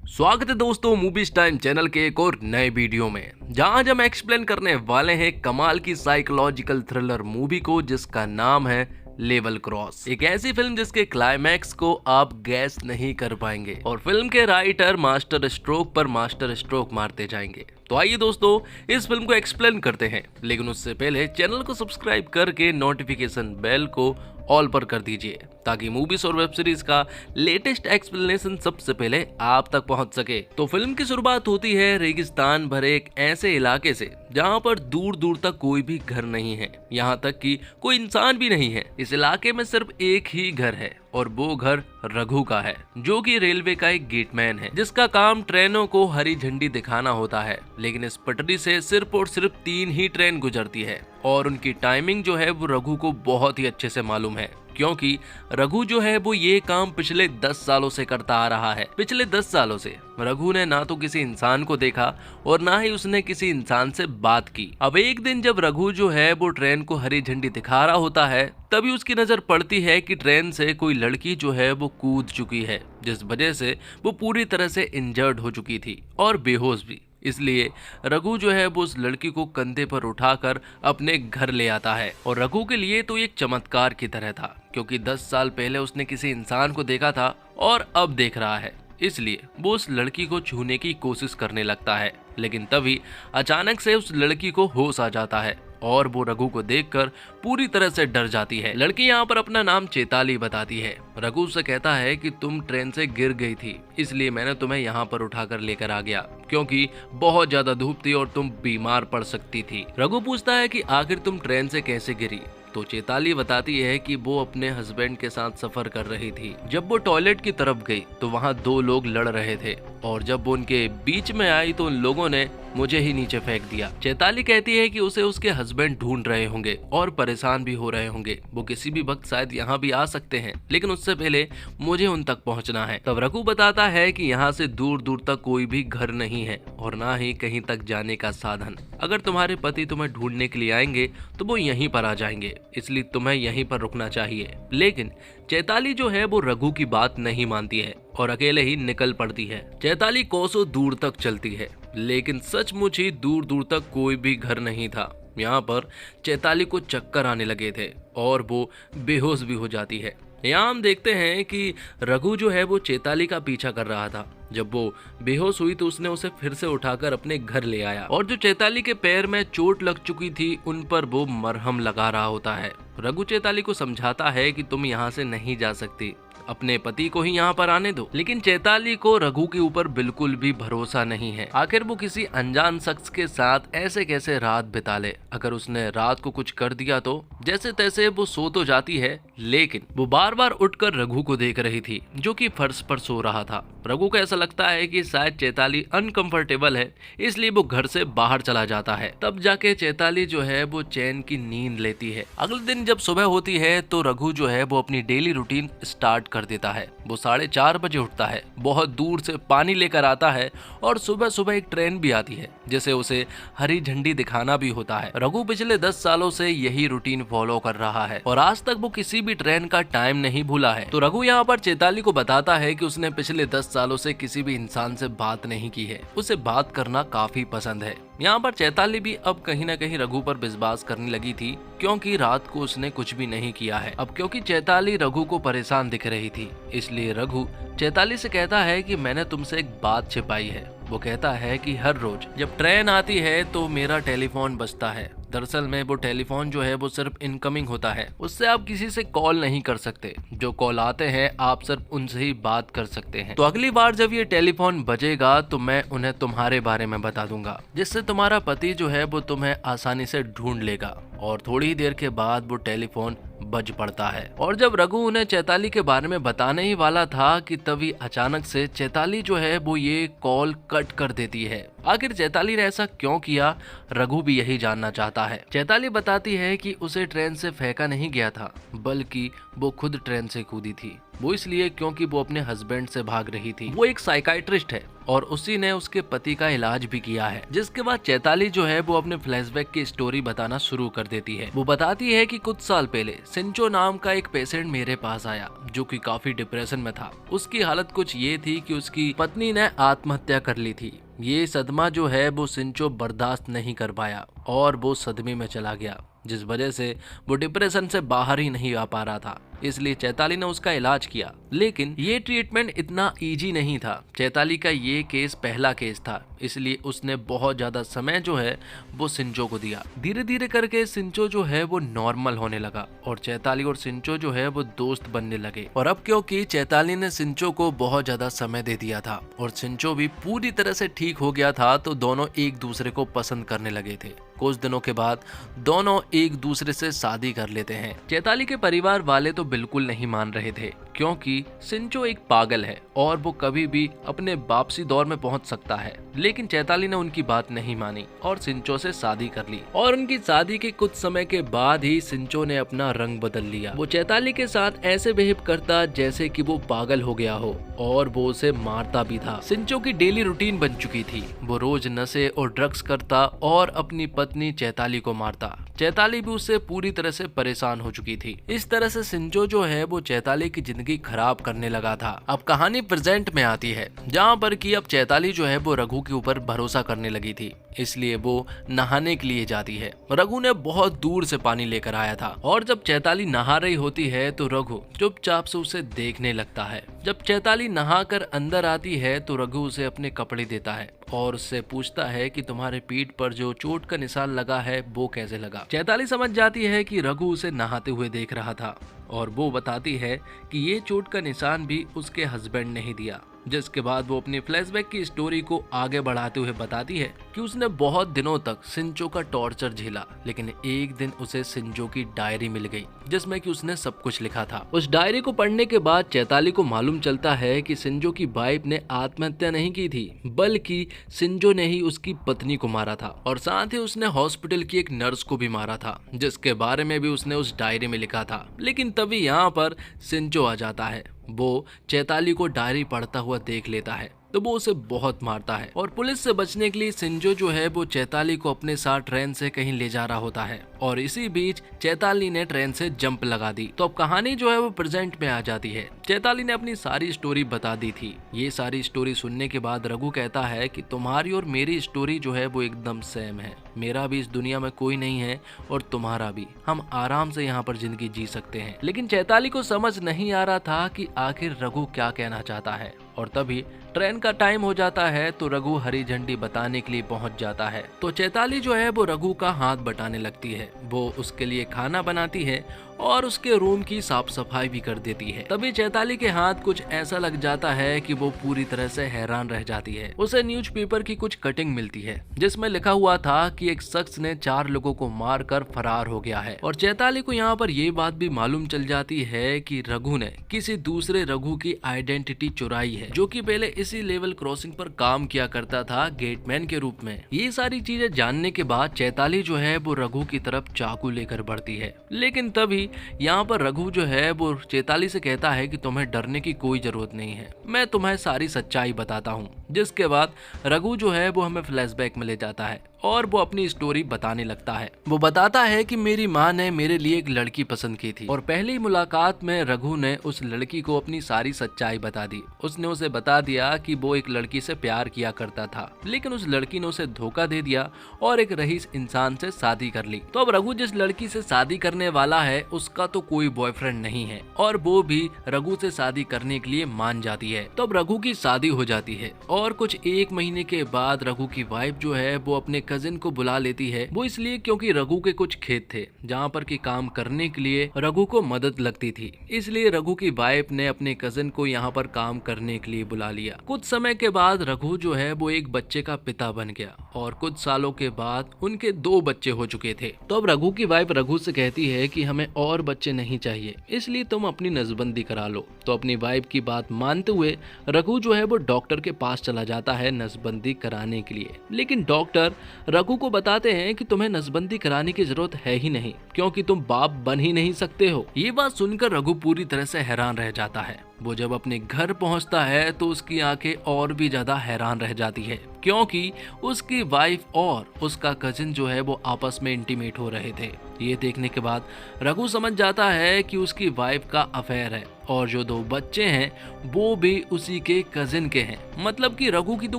स्वागत है दोस्तों मूवीज टाइम चैनल के एक और नए वीडियो में, जहां आज हम एक्सप्लेन करने वाले हैं कमाल की साइकोलॉजिकल थ्रिलर मूवी को जिसका नाम है लेवल क्रॉस। एक ऐसी फिल्म जिसके क्लाइमैक्स को आप गैस नहीं कर पाएंगे और फिल्म के राइटर मास्टर स्ट्रोक पर मास्टर स्ट्रोक मारते जाएंगे। तो आइए दोस्तों इस फिल्म को एक्सप्लेन करते हैं, लेकिन उससे पहले चैनल को सब्सक्राइब करके नोटिफिकेशन बेल को ऑल पर कर दीजिए ताकि मूवीज और वेब सीरीज का लेटेस्ट एक्सप्लेनेशन सबसे पहले आप तक पहुंच सके। तो फिल्म की शुरुआत होती है रेगिस्तान भरे एक ऐसे इलाके से जहां पर दूर दूर तक कोई भी घर नहीं है, यहां तक कि कोई इंसान भी नहीं है। इस इलाके में सिर्फ एक ही घर है और वो घर रघु का है, जो कि रेलवे का एक गेटमैन है जिसका काम ट्रेनों को हरी झंडी दिखाना होता है। लेकिन इस पटरी से सिर्फ और सिर्फ 3 ही ट्रेन गुजरती है और उनकी टाइमिंग जो है वो रघु को बहुत ही अच्छे से मालूम है, क्योंकि रघु जो है वो ये काम पिछले 10 सालों से करता आ रहा है। पिछले 10 सालों से रघु ने ना तो किसी इंसान को देखा और ना ही उसने किसी इंसान से बात की। अब एक दिन जब रघु जो है वो ट्रेन को हरी झंडी दिखा रहा होता है, तभी उसकी नजर पड़ती है कि ट्रेन से कोई लड़की जो है वो कूद चुकी है, जिस वजह से वो पूरी तरह से इंजर्ड हो चुकी थी और बेहोश भी। इसलिए रघु जो है वो उस लड़की को कंधे पर उठाकर अपने घर ले आता है और रघु के लिए तो एक चमत्कार की तरह था, क्योंकि 10 साल पहले उसने किसी इंसान को देखा था और अब देख रहा है। इसलिए वो उस लड़की को छूने की कोशिश करने लगता है, लेकिन तभी अचानक से उस लड़की को होश आ जाता है और वो रघु को देखकर पूरी तरह से डर जाती है। लड़की यहाँ पर अपना नाम चेताली बताती है। रघु से कहता है कि तुम ट्रेन से गिर गई थी, इसलिए मैंने तुम्हें यहाँ पर उठाकर लेकर आ गया, क्योंकि बहुत ज्यादा धूप थी और तुम बीमार पड़ सकती थी। रघु पूछता है कि आखिर तुम ट्रेन से कैसे गिरी, तो चेताली बताती है कि वो अपने हस्बैंड के साथ सफर कर रही थी। जब वो टॉयलेट की तरफ गई तो वहाँ 2 लोग लड़ रहे थे और जब वो उनके बीच में आई तो उन लोगों ने मुझे ही नीचे फेंक दिया। चेताली कहती है कि उसे उसके हस्बैंड ढूंढ रहे होंगे और परेशान भी हो रहे होंगे। वो किसी भी वक्त शायद यहाँ भी आ सकते हैं, लेकिन उससे पहले मुझे उन तक पहुँचना है। तब रघु बताता है कि यहाँ से दूर दूर तक कोई भी घर नहीं है और ना ही कहीं तक जाने का साधन। अगर तुम्हारे पति तुम्हें ढूंढने के लिए आएंगे तो वो यहीं पर आ जाएंगे, इसलिए तुम्हें यहीं पर रुकना चाहिए। लेकिन चैताली जो है वो रघु की बात नहीं मानती है और अकेले ही निकल पड़ती है। चैताली कोसों दूर तक चलती है, लेकिन सचमुच ही दूर दूर तक कोई भी घर नहीं था। यहाँ पर चैताली को चक्कर आने लगे थे और वो बेहोश भी हो जाती है। यहाँ हम देखते हैं कि रघु जो है वो चैताली का पीछा कर रहा था। जब वो बेहोश हुई तो उसने उसे फिर से उठाकर अपने घर ले आया और जो चैताली के पैर में चोट लग चुकी थी उन पर वो मरहम लगा रहा होता है। रघु चैताली को समझाता है कि तुम यहाँ से नहीं जा सकती, अपने पति को ही यहाँ पर आने दो। लेकिन चैताली को रघु के ऊपर बिल्कुल भी भरोसा नहीं है। आखिर वो किसी अनजान शख्स के साथ ऐसे कैसे रात बिता ले। अगर उसने रात को कुछ कर दिया तो जैसे तैसे वो सो तो जाती है, लेकिन वो बार बार उठकर रघु को देख रही थी जो कि फर्श पर सो रहा था। रघु को ऐसा लगता है कि शायद चैताली अनकंफर्टेबल है, इसलिए वो घर से बाहर चला जाता है। तब जाके चैताली जो है वो चैन की नींद लेती है। अगले दिन जब सुबह होती है तो रघु जो है वो अपनी डेली रूटीन स्टार्ट कर देता है। वो 4:30 बजे उठता है, बहुत दूर से पानी लेकर आता है और सुबह सुबह एक ट्रेन भी आती है जिसे उसे हरी झंडी दिखाना भी होता है। रघु पिछले 10 सालों से यही रूटीन फॉलो कर रहा है और आज तक वो किसी भी ट्रेन का टाइम नहीं भूला है। तो रघु यहाँ पर चैताली को बताता है कि उसने पिछले 10 सालों से किसी भी इंसान से बात नहीं की है, उसे बात करना काफी पसंद है। यहाँ पर चैताली भी अब कहीं ना कहीं रघु पर विश्वास करने लगी थी, क्योंकि रात को उसने कुछ भी नहीं किया है। अब क्योंकि चैताली रघु को परेशान दिख रही थी, इसलिए रघु चैताली से कहता है कि मैंने तुमसे एक बात छिपाई है। वो कहता है कि हर रोज जब ट्रेन आती है तो मेरा टेलीफोन बजता है। दरअसल में वो टेलीफोन जो है वो सिर्फ इनकमिंग होता है, उससे आप किसी से कॉल नहीं कर सकते। जो कॉल आते हैं आप सिर्फ उनसे ही बात कर सकते हैं। तो अगली बार जब ये टेलीफोन बजेगा तो मैं उन्हें तुम्हारे बारे में बता दूंगा, जिससे तुम्हारा पति जो है वो तुम्हें आसानी से ढूंढ लेगा। और थोड़ी ही देर के बाद वो टेलीफोन बज पड़ता है और जब रघु उन्हें चैताली के बारे में बताने ही वाला था कि तभी अचानक से चैताली जो है वो ये कॉल कट कर देती है। आखिर चैताली ने ऐसा क्यों किया, रघु भी यही जानना चाहता है। चैताली बताती है कि उसे ट्रेन से फेंका नहीं गया था, बल्कि वो खुद ट्रेन से कूदी थी। वो इसलिए क्योंकि वो अपने हस्बैंड से भाग रही थी। वो एक साइकाइट्रिस्ट है और उसी ने उसके पति का इलाज भी किया है। जिसके बाद चैताली जो है वो अपने फ्लैशबैक की स्टोरी बताना शुरू कर देती है। वो बताती है कि कुछ साल पहले सिंचो नाम का एक पेशेंट मेरे पास आया जो कि काफी डिप्रेशन में था। उसकी हालत कुछ ये थी कि उसकी पत्नी ने आत्महत्या कर ली थी। ये सदमा जो है वो सिंचो बर्दाश्त नहीं कर पाया और वो सदमे में चला गया, जिस वजह से वो डिप्रेशन से बाहर ही नहीं आ पा रहा था। इसलिए चैताली ने उसका इलाज किया, लेकिन ये ट्रीटमेंट इतना इजी नहीं था। चैताली का ये केस पहला केस था, इसलिए उसने बहुत ज्यादा समय जो है वो सिंचो को दिया। धीरे धीरे करके सिंचो जो है वो नॉर्मल होने लगा और चैताली और सिंचो जो है वो दोस्त बनने लगे। और अब क्योंकि चैताली ने सिंचो को बहुत ज्यादा समय दे दिया था और सिंचो भी पूरी तरह से ठीक हो गया था, तो दोनों एक दूसरे को पसंद करने लगे थे। कुछ दिनों के बाद दोनों एक दूसरे से शादी कर लेते हैं। चैताली के परिवार वाले तो बिल्कुल नहीं मान रहे थे, क्योंकि सिंचो एक पागल है और वो कभी भी अपने वापसी दौर में पहुंच सकता है। लेकिन चैताली ने उनकी बात नहीं मानी और सिंचो से शादी कर ली। और उनकी शादी के कुछ समय के बाद ही सिंचो ने अपना रंग बदल लिया। वो चैताली के साथ ऐसे बिहेव करता जैसे कि वो पागल हो गया हो और वो उसे मारता भी था। सिंचो की डेली रूटीन बन चुकी थी। वो रोज नशे और ड्रग्स करता और अपनी पत्नी चैताली को मारता। चैताली भी उससे पूरी तरह से परेशान हो चुकी थी। इस तरह से सिंचो जो है वो चैताली की जिंदगी खराब करने लगा था। अब कहानी प्रेजेंट में आती है, जहाँ पर कि अब चैताली जो है वो रघु के ऊपर भरोसा करने लगी थी, इसलिए वो नहाने के लिए जाती है। रघु ने बहुत दूर से पानी लेकर आया था और जब चैताली नहा रही होती है तो रघु चुपचाप से उसे देखने लगता है। जब चैताली नहाकर अंदर आती है तो रघु उसे अपने कपड़े देता है और उससे पूछता है कि तुम्हारे पीठ पर जो चोट का निशान लगा है वो कैसे लगा। चैताली समझ जाती है कि रघु उसे नहाते हुए देख रहा था और वो बताती है कि ये चोट का निशान भी उसके हस्बैंड ने ही दिया। जिसके बाद वो अपनी फ्लैशबैक की स्टोरी को आगे बढ़ाते हुए बताती है कि उसने बहुत दिनों तक सिंचो का टॉर्चर झेला, लेकिन एक दिन उसे सिंचो की डायरी मिल गई जिसमें कि उसने सब कुछ लिखा था। उस डायरी को पढ़ने के बाद चैताली को मालूम चलता है कि सिंचो की वाइफ ने आत्महत्या नहीं की थी, बल्कि सिंचो ने ही उसकी पत्नी को मारा था और साथ ही उसने हॉस्पिटल की एक नर्स को भी मारा था, जिसके बारे में भी उसने उस डायरी में लिखा था। लेकिन तभी यहाँ पर सिंचो आ जाता है। वो चैताली को डायरी पढ़ता हुआ देख लेता है तो वो उसे बहुत मारता है और पुलिस से बचने के लिए सिंचो जो है वो चैताली को अपने साथ ट्रेन से कहीं ले जा रहा होता है और इसी बीच चैताली ने ट्रेन से जंप लगा दी। तो अब कहानी जो है वो प्रेजेंट में आ जाती है। चैताली ने अपनी सारी स्टोरी बता दी थी। ये सारी स्टोरी सुनने के बाद रघु कहता है कि तुम्हारी और मेरी स्टोरी जो है वो एकदम सेम है। मेरा भी इस दुनिया में कोई नहीं है और तुम्हारा भी। हम आराम से यहाँ पर जिंदगी जी सकते हैं। लेकिन चैताली को समझ नहीं आ रहा था कि आखिर रघु क्या कहना चाहता है और तभी ट्रेन का टाइम हो जाता है तो रघु हरी झंडी बताने के लिए पहुंच जाता है। तो चैताली जो है वो रघु का हाथ बटाने लगती है। वो उसके लिए खाना बनाती है और उसके रूम की साफ सफाई भी कर देती है। तभी चैताली के हाथ कुछ ऐसा लग जाता है कि वो पूरी तरह से हैरान रह जाती है। उसे न्यूज़पेपर की कुछ कटिंग मिलती है जिसमें लिखा हुआ था कि एक शख्स ने 4 लोगों को मारकर फरार हो गया है। और चैताली को यहाँ पर ये बात भी मालूम चल जाती है कि रघु ने किसी दूसरे रघु की आइडेंटिटी चुराई है, जो कि पहले इसी लेवल क्रॉसिंग पर काम किया करता था गेटमैन के रूप में। ये सारी चीजें जानने के बाद चैताली जो है वो रघु की तरफ चाकू लेकर बढ़ती है। लेकिन तभी यहाँ पर रघु जो है वो चैताली से कहता है कि तुम्हें डरने की कोई जरूरत नहीं है, मैं तुम्हें सारी सच्चाई बताता हूँ। जिसके बाद रघु जो है वो हमें फ्लैशबैक में ले जाता है और वो अपनी स्टोरी बताने लगता है। वो बताता है कि मेरी माँ ने मेरे लिए एक लड़की पसंद की थी और पहली मुलाकात में रघु ने उस लड़की को अपनी सारी सच्चाई बता दी। उसने उसे बता दिया कि वो एक लड़की से प्यार किया करता था, लेकिन उस लड़की ने उसे धोखा दे दिया और एक रईस इंसान से शादी कर ली। तो अब रघु जिस लड़की से शादी करने वाला है उसका तो कोई बॉयफ्रेंड नहीं है और वो भी रघु से शादी करने के लिए मान जाती है। तो अब रघु की शादी हो जाती है और कुछ 1 महीने के बाद रघु की वाइफ जो है वो अपने कजिन को बुला लेती है। वो इसलिए क्योंकि रघु के कुछ खेत थे जहाँ पर की काम करने के लिए रघु को मदद लगती थी, इसलिए रघु की वाइफ ने अपने कजिन को यहाँ पर काम करने के लिए बुला लिया। कुछ समय के बाद रघु जो है वो एक बच्चे का पिता बन गया और कुछ सालों के बाद उनके 2 बच्चे हो चुके थे। तो अब रघु की वाइफ रघु से कहती है कि हमें और बच्चे नहीं चाहिए, इसलिए तुम अपनी नसबंदी करा लो। तो अपनी वाइफ की बात मानते हुए रघु जो है वो डॉक्टर के पास चला जाता है नसबंदी कराने के लिए। लेकिन डॉक्टर रघु को बताते हैं कि तुम्हें नसबंदी कराने की जरूरत है ही नहीं, क्योंकि तुम बाप बन ही नहीं सकते हो। ये बात सुनकर रघु पूरी तरह से हैरान रह जाता है। वो जब अपने घर पहुंचता है तो उसकी आंखें और भी ज्यादा हैरान रह जाती है, क्योंकि उसकी वाइफ और उसका कजिन जो है वो आपस में इंटीमेट हो रहे थे। ये देखने के बाद रघु समझ जाता है कि उसकी वाइफ का अफेयर है और जो 2 बच्चे हैं वो भी उसी के कजिन के हैं, मतलब कि रघु की तो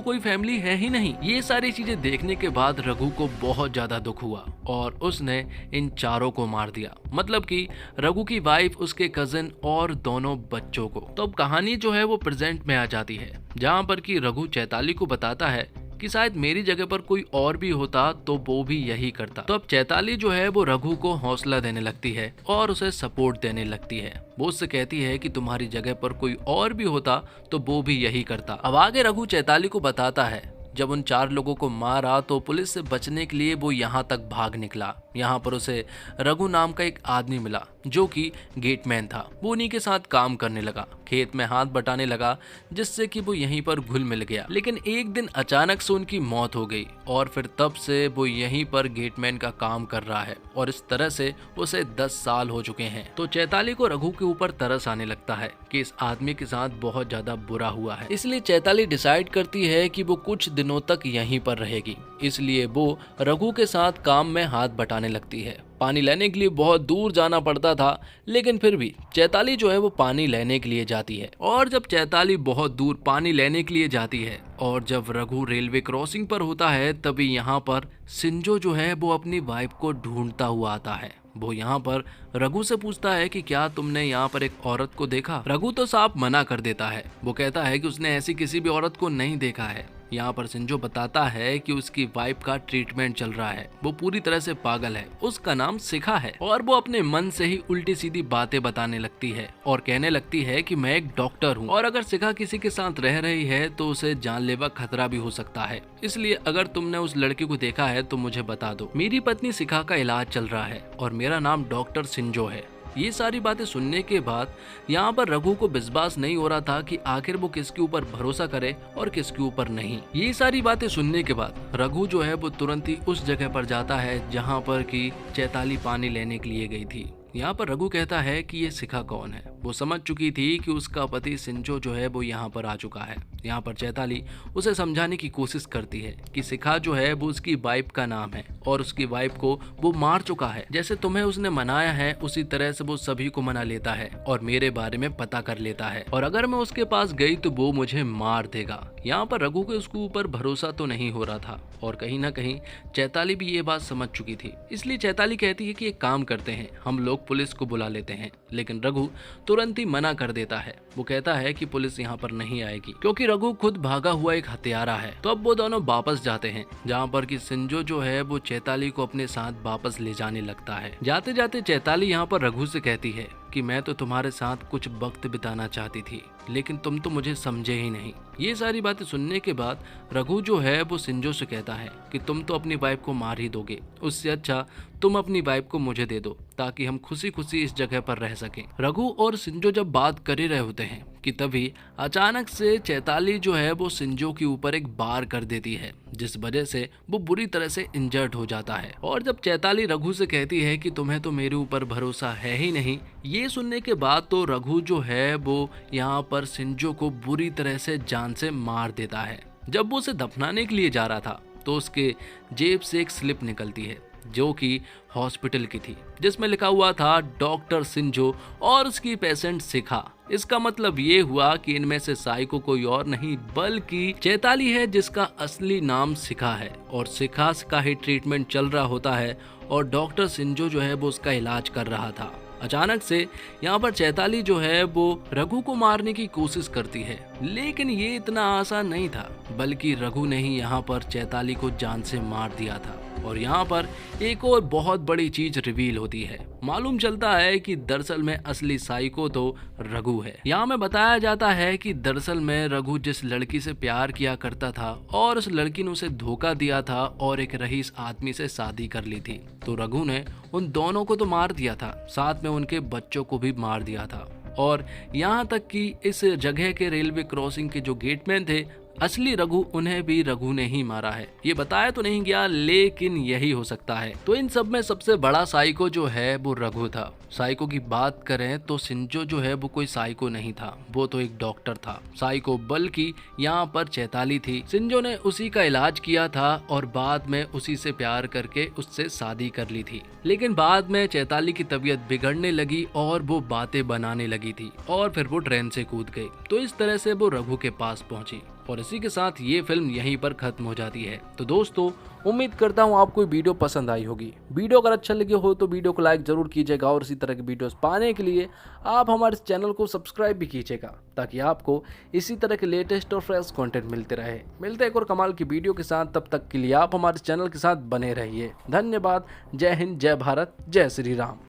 कोई फैमिली है ही नहीं। ये सारी चीजें देखने के बाद रघु को बहुत ज्यादा दुख हुआ और उसने इन चारों को मार दिया, मतलब कि रघु की वाइफ, उसके कजिन और दोनों बच्चों को। तो अब कहानी जो है वो प्रेजेंट में आ जाती है, जहाँ पर कि रघु चैताली को बताता है कि शायद मेरी जगह पर कोई और भी होता तो वो भी यही करता। तो अब चैताली जो है वो रघु को हौसला देने लगती है और उसे सपोर्ट देने लगती है। वो उससे कहती है कि तुम्हारी जगह पर कोई और भी होता तो वो भी यही करता। अब आगे रघु चैताली को बताता है, जब उन 4 लोगों को मारा तो पुलिस से बचने के लिए वो यहाँ तक भाग निकला। यहाँ पर उसे रघु नाम का एक आदमी मिला जो कि गेटमैन था। वो उन्हीं के साथ काम करने लगा, खेत में हाथ बटाने लगा, जिससे कि वो यहीं पर घुल मिल गया। लेकिन एक दिन अचानक से उनकी मौत हो गई और फिर तब से वो यहीं पर गेटमैन का काम कर रहा है और इस तरह से उसे 10 साल हो चुके हैं। तो चैताली को रघु के ऊपर तरस आने लगता है कि इस आदमी के साथ बहुत ज्यादा बुरा हुआ है, इसलिए चैताली डिसाइड करती है कि वो कुछ दिनों तक यहीं पर रहेगी। इसलिए वो रघु के साथ काम में हाथ बटाने लगती है। पानी लेने के लिए बहुत दूर जाना पड़ता था, लेकिन फिर भी चैताली जो है वो पानी लेने के लिए जाती है। और जब चैताली बहुत दूर पानी लेने के लिए जाती है और जब रघु रेलवे क्रॉसिंग पर होता है, तभी यहाँ पर सिंजो जो है वो अपनी वाइफ को ढूंढता हुआ आता है। वो यहाँ पर रघु से पूछता है कि क्या तुमने यहाँ पर एक औरत को देखा। रघु तो साफ मना कर देता है। वो कहता है कि उसने ऐसी किसी भी औरत को नहीं देखा है। यहाँ पर सिंजो बताता है कि उसकी वाइफ का ट्रीटमेंट चल रहा है, वो पूरी तरह से पागल है, उसका नाम शिखा है और वो अपने मन से ही उल्टी सीधी बातें बताने लगती है और कहने लगती है कि मैं एक डॉक्टर हूँ और अगर शिखा किसी के साथ रह रही है तो उसे जानलेवा खतरा भी हो सकता है, इसलिए अगर तुमने उस लड़की को देखा है तो मुझे बता दो। मेरी पत्नी शिखा का इलाज चल रहा है और मेरा नाम डॉक्टर सिंजो है। ये सारी बातें सुनने के बाद यहाँ पर रघु को विश्वास नहीं हो रहा था कि आखिर वो किसके ऊपर भरोसा करे और किसके ऊपर नहीं। ये सारी बातें सुनने के बाद रघु जो है वो तुरंत ही उस जगह पर जाता है जहाँ पर कि चैताली पानी लेने के लिए गई थी। यहाँ पर रघु कहता है कि ये शिखा कौन है। वो समझ चुकी थी कि उसका पति सिंजो जो है वो यहाँ पर आ चुका है। यहाँ पर चैताली उसे समझाने की कोशिश करती है कि शिखा जो है वो उसकी वाइफ का नाम है और उसकी वाइफ को वो मार चुका है। जैसे तुम्हें उसने मनाया है उसी तरह से वो सभी को मना लेता है और मेरे बारे में पता कर लेता है और अगर मैं उसके पास गई तो वो मुझे मार देगा। यहाँ पर रघु के उसके ऊपर भरोसा तो नहीं हो रहा था और कहीं ना कहीं चैताली भी ये बात समझ चुकी थी। इसलिए चैताली कहती है कि एक काम करते हैं, हम लोग पुलिस को बुला लेते हैं, लेकिन रघु तुरंत ही मना कर देता है। वो कहता है कि पुलिस यहाँ पर नहीं आएगी क्योंकि रघु खुद भागा हुआ एक हत्यारा है। तो अब वो दोनों वापस जाते हैं जहाँ पर कि सिंजो जो है वो चैताली को अपने साथ वापस ले जाने लगता है। जाते जाते चैताली यहाँ पर रघु से कहती है कि मैं तो तुम्हारे साथ कुछ वक्त बिताना चाहती थी, लेकिन तुम तो मुझे समझे ही नहीं। ये सारी बातें सुनने के बाद रघु जो है वो सिंजो से कहता है कि तुम तो अपनी वाइफ को मार ही दोगे, उससे अच्छा तुम अपनी वाइफ को मुझे दे दो ताकि हम खुशी खुशी इस जगह पर रह सकें। रघु और सिंजो जब बात कर ही रहे होते हैं कि तभी अचानक से चैताली जो है वो सिंजो के ऊपर एक बार कर देती है, जिस वजह से वो बुरी तरह से इंजर्ड हो जाता है। और जब चैताली रघु से कहती है कि तुम्हें तो मेरे ऊपर भरोसा है ही नहीं, ये सुनने के बाद तो रघु जो है वो यहाँ पर सिंजो को बुरी तरह से जान से मार देता है। जब वो उसे दफनाने के लिए जा रहा था तो उसके जेब से एक स्लिप निकलती है जो कि हॉस्पिटल की थी, जिसमें लिखा हुआ था डॉक्टर सिंजो और उसकी पेशेंट शिखा। इसका मतलब ये हुआ कि इनमें से साइको कोई और नहीं बल्कि चैताली है, जिसका असली नाम शिखा है और शिखा का ही ट्रीटमेंट चल रहा होता है और डॉक्टर सिंजो जो है वो उसका इलाज कर रहा था। अचानक से यहाँ पर चैताली जो है वो रघु को मारने की कोशिश करती है, लेकिन ये इतना आसान नहीं था, बल्कि रघु ने ही यहाँ पर चैताली को जान से मार दिया था। और यहाँ पर एक और बहुत बड़ी चीज रिवील होती है। मालूम चलता है कि दरअसल में असली साइको तो रघु है। यहाँ में बताया जाता है कि दरअसल में रघु जिस लड़की से प्यार किया करता था और उस लड़की ने उसे धोखा दिया था और एक रईस आदमी से शादी कर ली थी, तो रघु ने उन दोनों को तो मार दिया था, साथ में उनके बच्चों को भी मार दिया था। और यहाँ तक कि इस जगह के रेलवे क्रॉसिंग के जो गेटमैन थे असली रघु उन्हें भी रघु ने ही मारा है। ये बताया तो नहीं गया, लेकिन यही हो सकता है। तो इन सब में सबसे बड़ा साइको जो है वो रघु था। साइको की बात करें तो शिंजो जो है वो कोई साइको नहीं था, वो तो एक डॉक्टर था। साइको बल्कि यहाँ पर चैताली थी। शिंजो ने उसी का इलाज किया था और बाद में उसी से प्यार करके उससे शादी कर ली थी। लेकिन बाद में चैताली की तबीयत बिगड़ने लगी और वो बातें बनाने लगी थी और फिर वो ट्रेन से कूद गई। तो इस तरह से वो रघु के पास पहुंची और इसी के साथ ये फिल्म यहीं पर खत्म हो जाती है। तो दोस्तों, उम्मीद करता हूँ आपको ये वीडियो पसंद आई होगी। वीडियो अगर अच्छा लगे हो तो वीडियो को लाइक जरूर कीजिएगा और इसी तरह की वीडियोस पाने के लिए आप हमारे चैनल को सब्सक्राइब भी कीजिएगा, ताकि आपको इसी तरह के लेटेस्ट और फ्रेश कंटेंट मिलते रहे। मिलते हैं एक और कमाल की वीडियो के साथ, तब तक के लिए आप हमारे चैनल के साथ बने रहिए। धन्यवाद। जय हिंद, जय भारत, जय श्री राम।